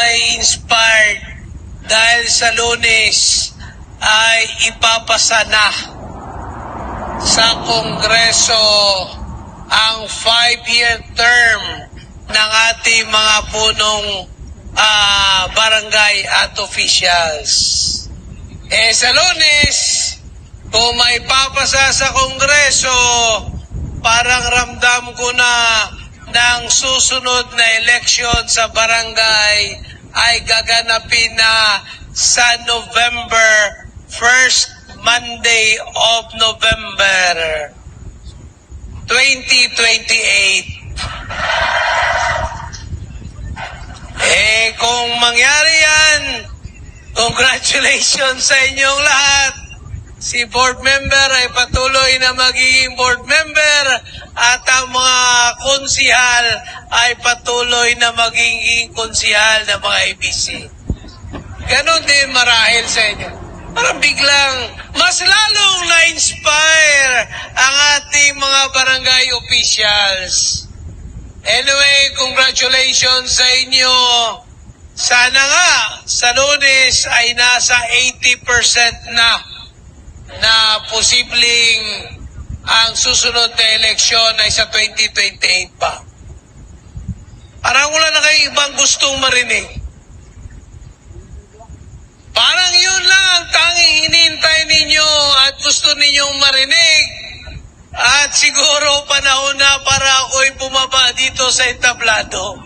ay inspired dahil sa Lunes ay ipapasa na sa Kongreso ang 5-year term ng ating mga punong barangay at officials. Sa Lunes, kung may papasa sa Kongreso, parang ramdam ko na ng susunod na eleksyon sa barangay ay gaganapin na sa November, first Monday of November 2028. Kung mangyari yan, congratulations sa inyong lahat. Si board member ay patuloy na magiging board member at ang mga konsihal ay patuloy na magiging konsihal ng mga ABC. Ganon din marahil sa inyo. Parang biglang mas lalong na-inspire ang ating mga barangay officials. Anyway, congratulations sa inyo. Sana nga sa Lunes ay nasa 80% na posibleng ang susunod na eleksyon ay sa 2028 pa. Parang wala na kayong ibang gustong marinig. Parang yun lang ang tanging hinihintay ninyo at gusto ninyong marinig. At siguro panahon na para ako'y bumaba dito sa entablado.